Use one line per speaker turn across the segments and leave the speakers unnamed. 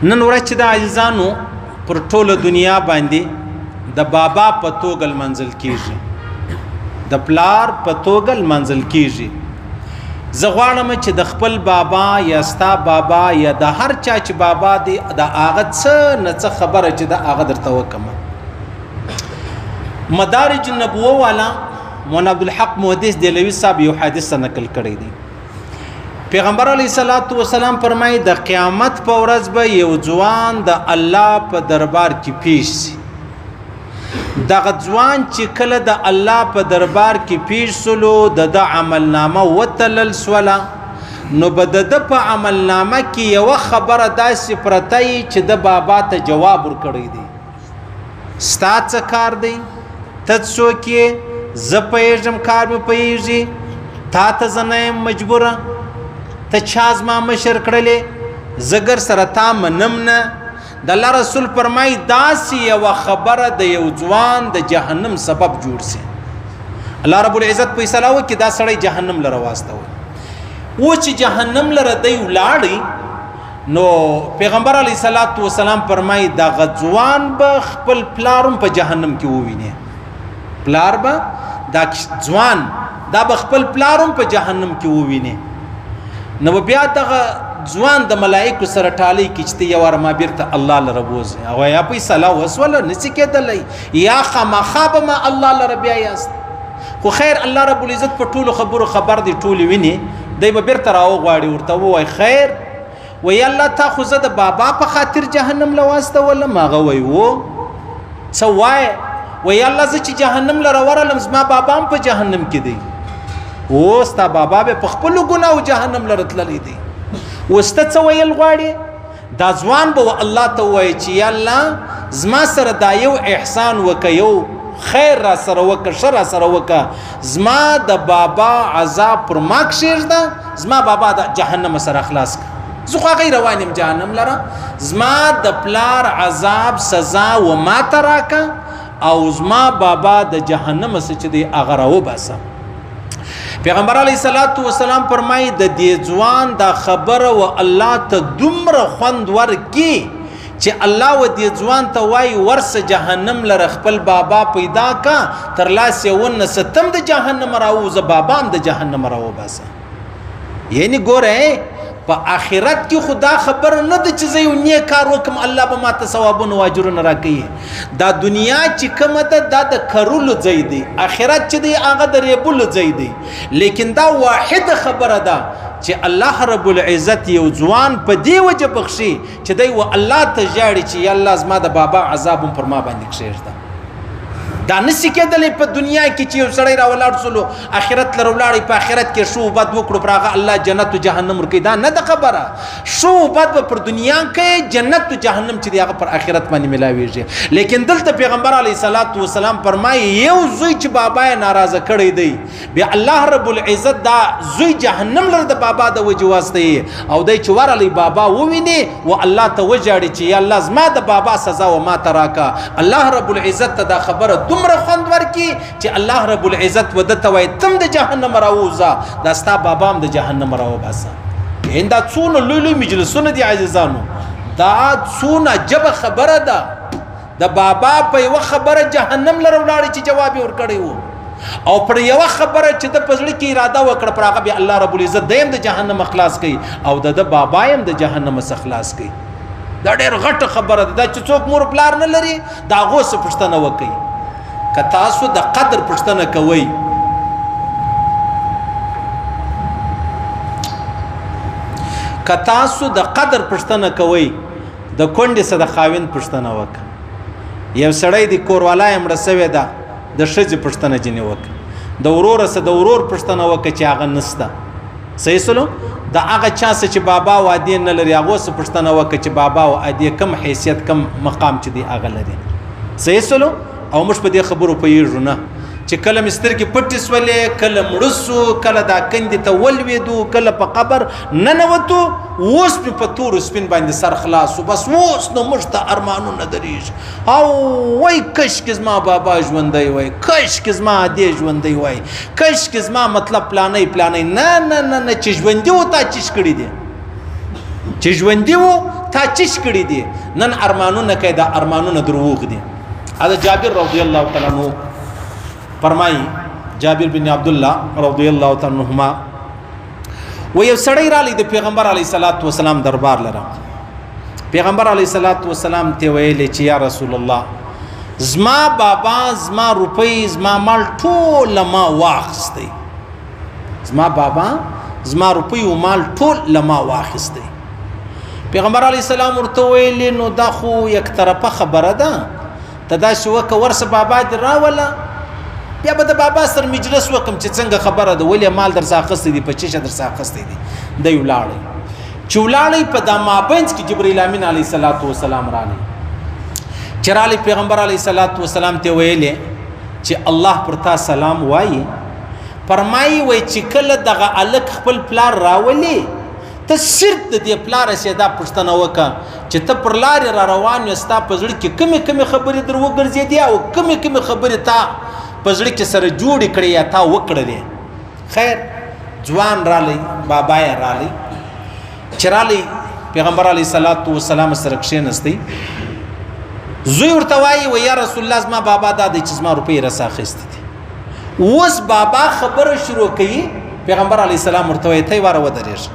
نن ورځ د عزیزانو پر ټوله دنیا باندې د بابا په توګه منزل کیږي، د پلار په توګه منزل کیږي. زه غواړم چې د خپل بابا یا ستا بابا یا د هر چا چې بابا دی د هغه څه نه څه خبره چې د هغه درته وکړم. مدارج النبوه والا مولانا عبدالحق محدث دهلوي صاحب یو حدیث نقل کړی دی. پیغمبر علیه الصلاۃ والسلام فرمایي د قیامت په ورځ به یو ځوان د الله په دربار کې پیش شي. دغه ځوان چې کله د الله په دربار کې پیش سلو د عملنامه وتلل سوله، نو به د په عملنامه کې یو خبره داسې پرته چې د بابا ته جواب ورکړی دی. ستا څه کار دی؟ ته څوک یې؟ زه پوهېږم کار مې پوهېږي، تا ته زه نه یم مجبوره، ته چا زما مشر کړلې، زه ګر سره تا منم نه. د الله رسول فرمایي داسې یوه خبره د یو ځوان د جهنم سبب جوړ سي. الله رب العزت فیصله وکړي دا سړی جهنم لره واستوي. و چې جهنم لره دی ولاړی، نو پیغمبر علیه الصلاۃ والسلام فرمایي دغه ځوان به خپل پلار هم په جهنم کې وویني. پلار به دا ځوان دا به خپل پلار هم په جهنم کې وویني. نو بیا دغه ځوان د ملائکو سره ټالی کې چې یو ور ما بیرته الله لره بوزي او یا فیصله وسوله نسی کېدلی یا خامخا به ما الله لره بیا یاست. خو خیر الله رب العزت په ټولو خبرو خبر دی، ټولې ویني. دی به بیرته راوغواړي، ورته ووایي خیر وی الله تا خو زه د بابا په خاطر جهنم له واستولم. هغه وی و څه وایې؟ وی الله زه چې جهنم لره ورغلم زما بابا هم په جهنم کې دی. او ستا بابا به په خپلو ګناهو جهنم لره تللی دی. اوس ته څه ویل غواړې؟ دا ځوان به الله ته ووایي چې یا الله زما سره دا یو احسان وکړه، یو خیر را سره وکړه، ښه را سره وکړه، زما د بابا عذاب پر ما کښېږده، زما بابا د جهنم سره خلاص کړه. زه خو هغې روان یم جهنم لره، زما د پلار عذاب سزا و ما ته راکړه او زما بابا د جهنم څخه چې دی هغه راوباسه. پیغمبر علیه الصلاۃ والسلام فرمایي د دې ځوان دا خبره و الله ته دومره خوند ورکي چې الله و دې ځوان ته وایي ورسه جهنم لره خپل بابا پیدا کا، تر لاسې ونه ستم د جهنم راووځه، بابا هم د جهنم راوباسه. یعنی ګوره په آخرت کې خدا خبر نه ده چې زه یو نیک کار وکم الله به ماته ثوابونه و اجرونه راکوي. دا دنیا چې کومه ده دا د کرلو ځای دی، آخرت چې دی هغه د ریبلو ځای دی. لیکن دا واحد خبره ده چې الله رب العزت یو ځوان په دې وجه بخشي چې دی و الله ته ژاړي چې یا الله زما د بابا عذاب هم پر ما باندې کښېږده. دا نسی کېدلی په دنیا کې چې یو سړی راولاړ سلو آخرت لره ولاړی، په آخرت کې شو بد وکړو پر هغه الله جنت و جهنم ورکوي. دا نه ده خبره. شو بد به پر دنیا کې، جنت و جهنم چې دی هغه پر آخرت باندې ملاویږي. لیکن دلته پیغمبر علیه الصلاۃ والسلام فرمایي یو زوی چې بابا یې ناراضه کړی دی، بیا الله رب العزت دا زوی جهنم لره د بابا د وجې واستوي او دی چې ورغلی بابا وویني و الله ته وژاړي چې یا الله زما د بابا سزا و ما ته راکړه. الله رب العزت ته دا خبره دومره خوند ورکي چې الله رب العزت ودته وایي تم د جهنم راووځه، دا ستا بابا هم د جهنم راوباسه. دا څونه لوی لوی مجلسونه دي عزیزانو، دا څونه عجبه خبره ده. د بابا په یوه خبره جهنم لره ولاړی چې جواب یې ورکړی و، او پر یوه خبره چې د په زړه کې اراده وکړه پر هغه بیا الله رب العزت دی هم د جهنم خلاص کوي او د بابا هم د جهنم څخه خلاص کوي. دا ډېر غټه خبره ده. دا چې څوک مور پلار نه لري د هغو څه پوښتنه وکړي. که تاسو د قدر پوښتنه کوئ، که تاسو د قدر پوښتنه کوئ، د کونډې څه د خاوند پوښتنه وکړه. یو سړی د کوروالا یې مړه سوې ده، د ښځې پوښتنه ځینې وکړه. د وروره څه د ورور پوښتنه وکړه چې هغه نسته. صحیح سلو د هغه چا څه چې بابا و ادې نه لري هغو څه پوښتنه وکړه چې بابا و ادې کم حیثیت کم مقام چې دی هغه لري. صحیح سلو او موږ په دې خبرو پوهېږو نه چې کله مې سترګې پټې سولې، کله مړه سو، کله دا کندې ته ولوېدو، کله په قبر ننوتو، اوس مې په تورو سپین باندې سر خلاص و. بس اوس نو موږ ته ارمانونه درېږي او وای کشکې زما بابا ژوندی وای، کشکې زما ادې ژوندی وای، کشکې زما مطلب پلانی پلانی. نه نه نه نه، چې ژوندي و تا چیش کړي دي، چې ژوندي و تا چش کړي دي نن ارمانونه کوي دا ارمانونه دروغ دي. دا جابر رضی الله تعالی عنہ فرمایي جابر بن عبد الله رضی الله تعالی عنهما و یو سړی رالی د پیغمبر علیه الصلاۃ والسلام دربار لره. پیغمبر علیه الصلاۃ والسلام ته ویل چې یا رسول الله زما بابا زما روپۍ زما مال ټول ما واخستی. زما بابا زما روپۍ او مال ټول لما واخستی. پیغمبر علیه السلام ورته ویل نو دا خو یک طرفه خبره ده ته دا شو که ورسه بابا دې راوله بیا به د بابا سره مجلس وکم چې څنګه خبره ده ولې مال در څخه اخیستی دي په چیشه در څخه اخیستی دي. دی ولاړی چې ولاړی په دا مابینځ کې جبرئیل امین علیه الصلاۃ والسلام رالی. چې رالی پیغمبر علیه الصلاۃ والسلام ته ویلې چې الله پر تا سلام وایي. فرمایي وای چې کله دغه الک خپل پلار راولي ته صرف د دې پلار سیدا پښتنه وکړه چې ته پر لار را روان یې ستا په زړه کې کمی خبرې در وګرځېدې او کمی خبرې تا په زړه کې سره جوړې کړې یا تا وکړلې. خیر ځوان رالی بابا یې رالی چې رالی پیغمبر علیه الصلاۃ والسلام سره کښېنستی. زوی ورته وایي و یا رسول الله زما بابا دا دی چې زما روپۍ راسه اخیستې دي. اوس بابا خبره شروع کوي. پیغمبر علیه السلام ورته وایي ته واره ودرېږه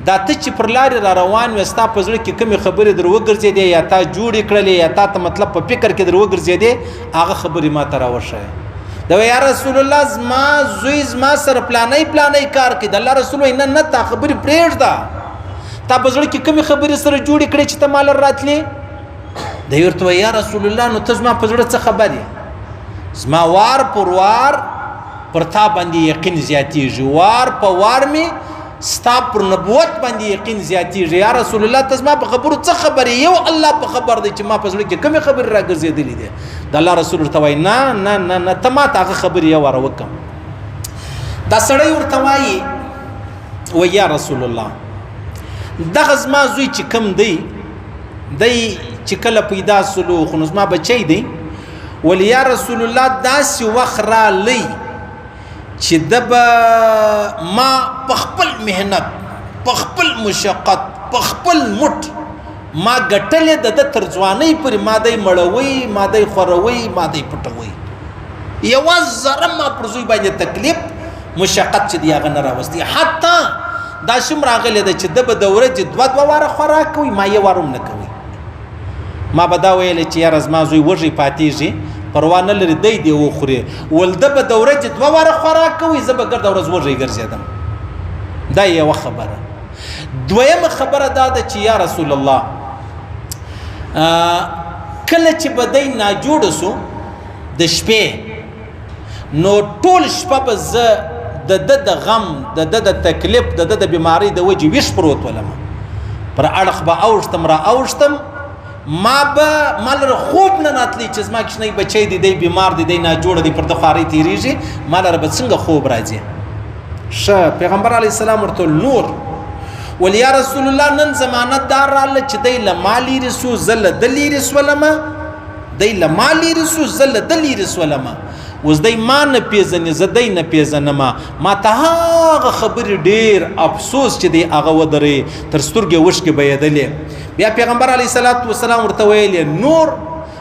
دا ته چې پر لارې را روان وې ستا په زړه کې کمې خبرې در وګرځېدې یا تا جوړې کړلې یا تا ته مطلب په فکر کې در وګرځېدې هغه خبرې ما ته راوښیه. دا یا رسول الله زما زوی زما سره پلانۍ کار کوي. د الله رسول وایي نه تا خبرې پرېږده تا په زړه کې کمې خبرې سره جوړې کړې چې ته ما لره راتلې. دی ورته وایي یا رسول الله نو ته زما په زړه څه خبر یې؟ زما وار پر وار پر تا باندې یقین زیاتېږي. وار په وار مې ستا پر نبوت باندې یقین زیاتېږي. یا رسول الله ته زما په خبرو څه خبرې؟ یو الله په خبر دی چې ما په زړه کې کومې خبرې راګرځېدلې دي. د الله رسول ورته وایي نه ته ما ته هغه خبرې یو واره وکړم. دا سړی ورته وایي و یا رسول الله دغه زما زوی چې کوم دی چې کله پیدا سلو خو نو زما بچی دی ولی یا رسول الله داسې وخت رالی چې د به ما په خپل محنت په خپل مشقت په خپل مټ ما ګټلې د تر ځوانۍ پورې ما دی مړوي ما دی خوروي ما دی پټوي. یوه ذره ما پر زوی باندې تکلیف مشقت چې دی هغه نه راوستي. حتی دا شم راغلی ده چې د به د ورځې دوه واره خوراک کوي ما یې واره هم نه کوي. ما به دا ویلی چې یاره زما زوی وږی پاتېږي پروا نه لري دی وخوري ول ده به د ورځې دوه واره خوراک کوي زه به ګرده ورځ وږی ګرځېدم. دا یوه خبره. دویمه خبره دا ده چې یا رسول الله کله چې به دی ناجوړه سو د شپې نو ټول شپه به زه د غم د تکلیف د بیمارۍ د وجې ویښ پروت ولم. پر اړخ به اوښتم را اوښتم ما لره خوب نه راتلی چې زما کښنی بچی دی بیمار دی ناجوړه دی پر د خوارۍ تېرېږي ما لره به څنګه خوب راځي. ښه پیغمبر علیه السلام ورته نور ولی یا رسول الله نن ضمانت دار راله چې دی له ما لیرې سو زه له ده لیرې سولمه دی له ما لیرې سو زه له ده لیرې سولمه. اوس دی ما نه پیژنې زه دی نه پیژنمه. ما ته هغه خبرې ډېر افسوس چې دی هغه ودرې تر سترګې وشکې بهېدلې. بیا پیغمبر علیه الصلاۃ والسلام ورته ویلې نور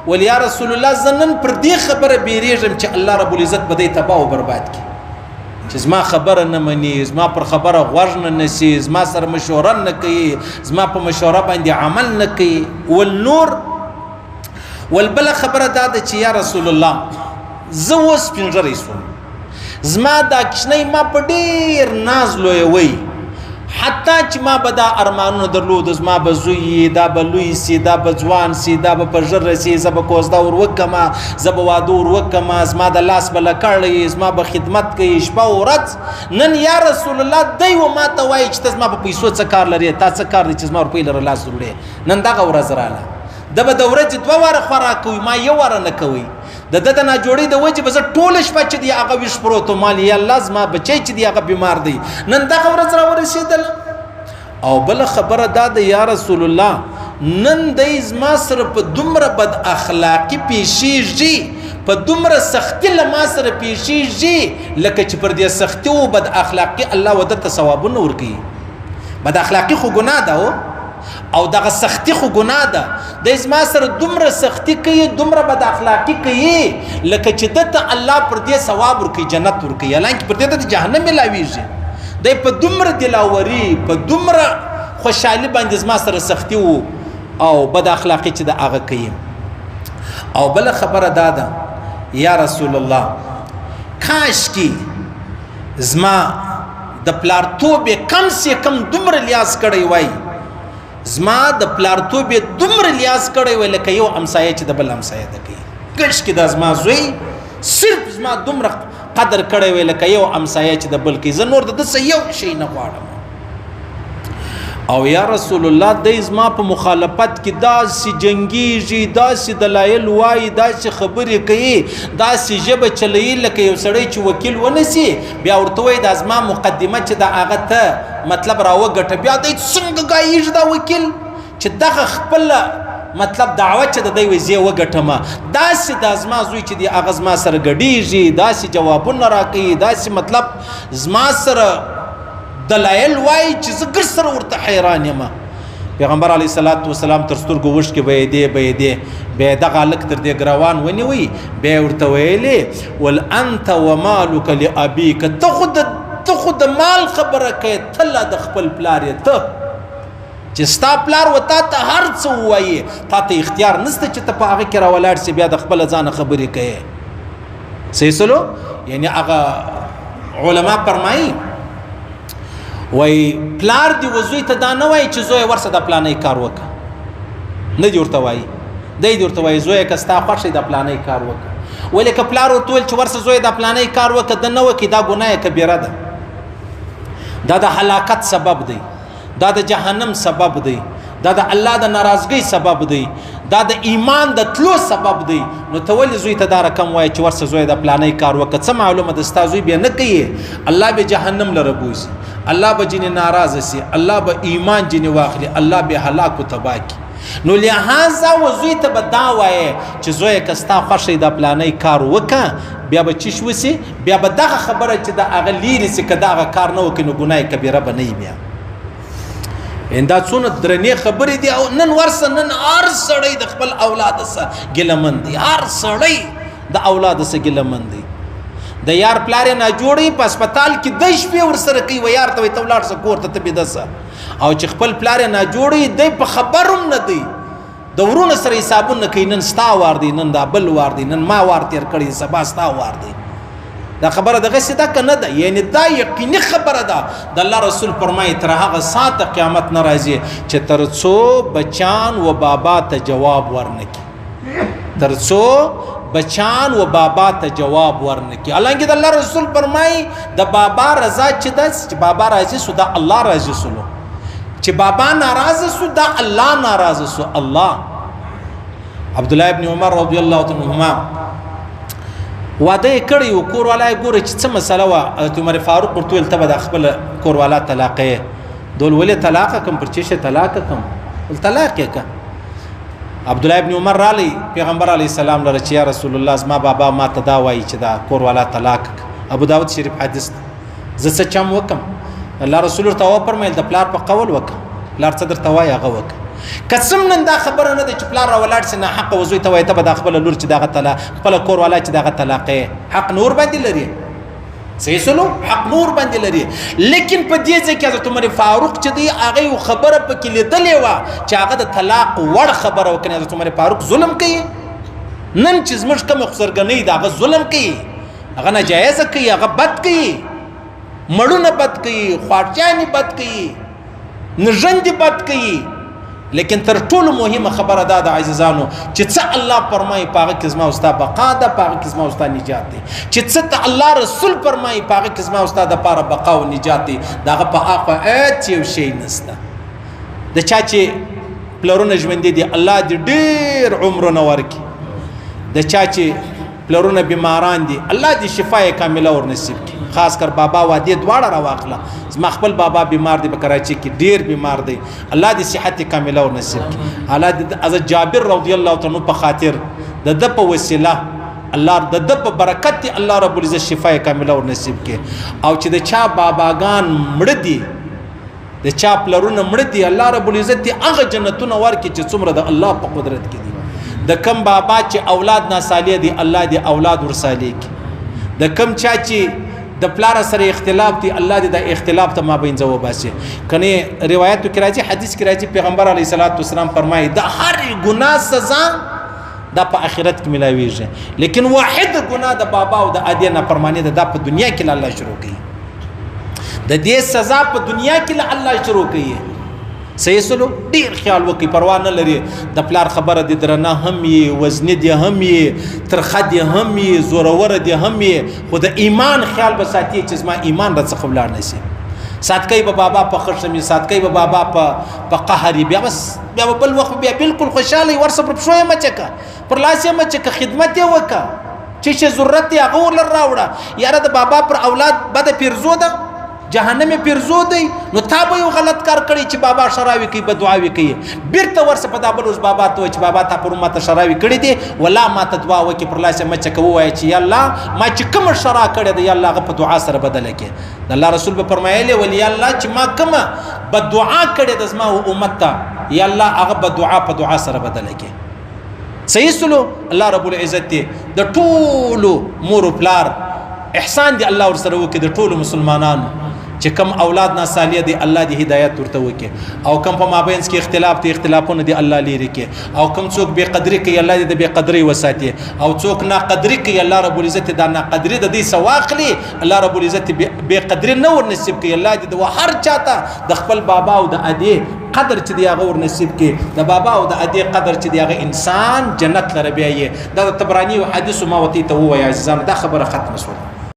ولی یا رسول الله زه نن پر دې خبره بیریږم چې الله رب العزت به دی تباه و برباد کړي چې زما خبره نه مني زما پر خبره غوږ نه نیسي زما سره مشوره نه کوي زما په مشوره باندې عمل نه کوي. والنور والبله خبره دا ده چې یا رسول الله زه اوس سپینږیری سوم زما دا کښنۍ ما په ډېر ناز لویوئ حتی چې ما به دا ارمانونه درلود زما به زوی دا به لوی سي دا به ځوان سي دا به په ژر رسي زه به کوزده ور وکړمه زه به واده ور وکړمه زما د لاس به لکړی زما به خدمت کوي شپه و ورځ. نن یا رسول الله دی و ما ته وایي چې ته زما په پیسو څه کار لرې تا څه کار دی چې زما روپۍ لره لاس وروړې. نن دغه ورځ راله ده به د ورځې دوه واره خوراک کوي ما یو واره نه کوي. د ناجوړۍ د وجې به زه ټوله شپه چې دی هغه ویښ پروت وم یا الله زما بچی چې دی هغه بیمار دی نن دغه ورځ راورسېدله. او بله خبره دا ده یا رسول الله نن دی زما سره په دومره بد اخلاقي پیښیږي په دومره سختي له ما سره پیښیږي لکه چې پر دې سختي و بد اخلاقي الله وده ته ثوابونه ورکوي. بد اخلاقي خو ګناه ده او دغه سختی خو ګناه ده د زما سره دومره سختی کوي دومره بد اخلاقی کوي لکه چې دته الله پر دې ثواب ورکوي جنت ورکوي حالانکه پر دې ته جهنم ملاویږي دی په دومره دلاوري په دومره خوشحالي باندې زما سره سختی وو او بد اخلاقی چې د هغه کوي او بل خبره دا ده یا رسول الله کاش کی زما د پلارتوبې کم سے کم دومره لیاز کړی وای زما د پلارتوبې دومره لیاز کړی وای لکه یو همسایه چې د بل همسایه ده کوي کاش کی د زما زوی صرف زما دومره قدر کړی وای لکه یو همسایه چې د بل کوي زه نور د څه یو شی نه غواړم او یا رسول الله د زما په مخالفت کې داسې جنگیږي داسې دلایل وایي داسې خبرې کوي داسې ژبه چلوي لکه یو سړی چې وکیل ونیسي بیا ورته وایي دا زما مقدمه چې د هغه ته مطلب راوګټه بیا دی څنګه ګایږي دا وکیل چې دغه خپله مطلب دعوه چې د دی وایي زه وګټمه داسې دا زما زوی چې دی هغه زما سره ګډېږي داسې جوابونه راکوي داسې مطلب زما سره دلایل وای چې زه ګر سره ورته حیران یم پیغمبر علیه الصلاۃ والسلام تر سترګو وش کې به دې به دغه هلک تر دې ګروان ونیوي بیا ورته ویلې ول انت ومالک لابیک ته خو د مال خبره کوې ته لا د خپل پلار یې ته چې ستا پلار و تا ته هر څه ووایي تا ته اختیار نشته چې ته په هغه کې راولاړ سې بیا د خپله ځانه خبرې کوې صحیح سلو یعنی هغه علما فرمایي وای پلار دی وزوی ته دا نه وای چې زوی ورسه د پلانې کار وکړه نه دی ورته وای دی ورته وای زوی که ستا خوښ د پلانې کار وکړه ولې که پلار ورته ویل چې ورسه زوی د پلانې کار وکړه د نه وکړي دا ګناه کبیره ده دا د هلاکت سبب دی دا د جهنم سبب دی دا د الله د ناراضګۍ سبب دی دا د ایمان د تلو سبب دی نو ته ولې زوی ته دا رقم وایي چې ورسه زوی د پلانې کار وکړه څه معلومه ده ستا زوی بیا نه کوي الله به جهنم لره بوځي الله به جنې ناراضه سي الله به ایمان جنې واخلي الله به هلاک و تباه کړي نو لهذا وزوی ته به دا وایي چې زوی که ستا خوښ د پلانې کار وکړه بیا به چی شوسي بیا به دغه خبره چې د هغه لیرې سي که دغه کار نه وکړي نو ګناه کبیره به نه وي بیا دا څونه درنې خبرې دي او نن ورسه نن هر سړی د خپل اولاد سره ګیلهمن دی هر سړی د اولاد سره ګیلهمن دی د یار پلار نه جوړي په هسپتال کې د شپې ورسره کوي و یار ته وایي ته ولاړ شه کور ته ته بېده او چې خپل پلار نه جوړي دی په خبر هم نه دی د ورونه سره حسابونه کوي نن ستا وار دی نن دا بل وار دی نن ما وار تېر کړی سبا ستا وار دی دا خبره دغسې ده که نه ده یعنی دا یقیني خبره ده د الله رسول فرمایي تر هغه ساعته قیامت نه راځي چې تر څو بچان و بابا ته جواب ورنکړي تر څو بچان و بابا ته جواب ورنکړي حالانکه د الله رسول فرمایي د بابا رضا چې ده چې بابا راضي سو دا الله راضي سو چې بابا ناراضه سو دا الله ناراضه سو الله عبدالله ابن عمر رضی الله عنهما واده کړی و کور والا ګوره چې څه مسله وه حضرت عمر فاروق ورته ویل ته به د خپله کور والا طلاق یې دول ولې طلاق کم پر چیشه طلاق کم طلاق یې که عبدالله ابن عمر رالی پیغمبر علیه السلام لره چې یا رسول الله زما بابا ما ته دا وایي چې دا کور والا طلاق ابو داود شریف حدیث زه څه چم وکم الله رسول ورته وفرمیل د پلار په قول وکړه پلار څه درته وایي هغه وکړه قسم نن دا خبره نه ده چې پلار راولاړ سي نه حق وزوی ته وایي ته به دا خپله لور چې دغه طلاق خپله کور والا چې دغه طلاق یې حق نور باندې لري صحیح سلو حق نور باندې لري لیکن په دې ځای کې حضرت عمر فاروق چې دی هغه یو خبره پکې لیدلې وه چې هغه د طلاق وړ خبره وکړي حضرت عمر فاروق ظلم کوي نن چې زموږ کومه خسرګنۍ ده هغه ظلم کوي هغه ناجایزه کوي هغه بد کوي مړونه بد کوي خواړچانې بد کوي نژندې بد کوي لیکن تر ټولو مهمه خبره دا د عزیزانو چې څه الله فرمایي په هغه کې زما او ستا بقا ده په هغه کې زما او ستا نجات دی چې څه ته الله رسول فرمایي په هغه کې زما او ستا دپاره بقا او نجات دی د هغه په هاخوا هېڅ یو شی نشته د چا چې پلرونه ژوندي دي الله دې ډېر عمرونه ورکړي د چا چې پلرونه بیماران دي الله دې شفای کامله ور نصیب کړي خاص کر بابا وادي دواړه راواخله زما خپل بابا بیمار دی په کراچي کې ډیر بیمار دی الله دې صحت کامله ور نصیب کړي الله دې از جابر رضی الله تعالی په خاطر د په وسیله الله د په برکت الله رب العزت شفای کامله ور نصیب کړي او چې د چا باباګان مړ دي د چا پلرونه مړه دي الله رب العزت هغه جنتونه ورکړي چې څومره د الله په قدرت کې دي. د کم بابا چې اولاد ناصالح دي الله دې اولاد ورصالح کړي. د کم چا چې د پلار سره اختلاف دي الله دې د اختلاف ته مابین ځو باسي. کني روایتو کې راځي حدیث کې راځي پیغمبر علیه الصلاۃ والسلام فرمایي د هر ګناه سزا دا په آخرت کې ملاويږي، لیکن واحد ګناه د بابا او د ادي نه فرمانی دا په دنیا کې الله شروع کوي. د دې سزا په دنیا کې الله شروع کوي. صحیح سلو ډیر خیال وکي پروا نه لري د پلار خبره د درنه هم یې وزن دي هم یې ترخه دي هم یې زورور دي هم یې خو د ایمان خیال به ساتي چې ما ایمان را څخه ولاړ نشي. ساتکای به بابا په خرشمي ساتکای به بابا په قهري بیا بس بیا بل وخت بیا بالکل خوشاله ورسره شوې مچکه پر لاسه مچکه خدمت یې وکا چې ضرورت یې هغه ول راوړه. یاره د بابا پر اولاد بد پیرزو ده جهنم پیرزو دی نو تا به یو غلط کار کړی چې بابا شراوي کوي بدعاوي کوي بیرته ورسه په دابل اوس بابا ته چې بابا تا پر ماته شراوي کړی دی ولا ماته دعا وکي پر لاسه مچ کوي چې یا الله ما چې کوم شرا کړی دی یا الله غ په دعا سره بدل کړي. الله رسول به فرمایلی ولی الله چې ما کوم بدعا کړی د زما امت ته یا الله هغه بدعا په دعا سره بدل کړي. صحیح سلو الله رب العزت د ټولو مور پلار احسان دی الله ور سره وکي د ټولو مسلمانانو چې کم اولاد ناصالح دي الله دې هدایت ورته وکړي او کم په مابینس کې اختلاف دي اختلافونه دي الله لري کې او کم څوک بے قدری کوي الله دې بے قدری وساتي او څوک نا قدری کوي الله رب العزت دا نا قدری د دې سواخلي الله رب العزت بے قدری نو ور نصیب کوي. الله دې هر چاته د خپل بابا او د ادي قدر چې دی هغه ور نصیب کړي د بابا او د ادي قدر چې دی هغه انسان جنت لره بیا یې دا تبرانی او حدیث ما وتی ته وایي عزیزان دا خبره ختم شوه.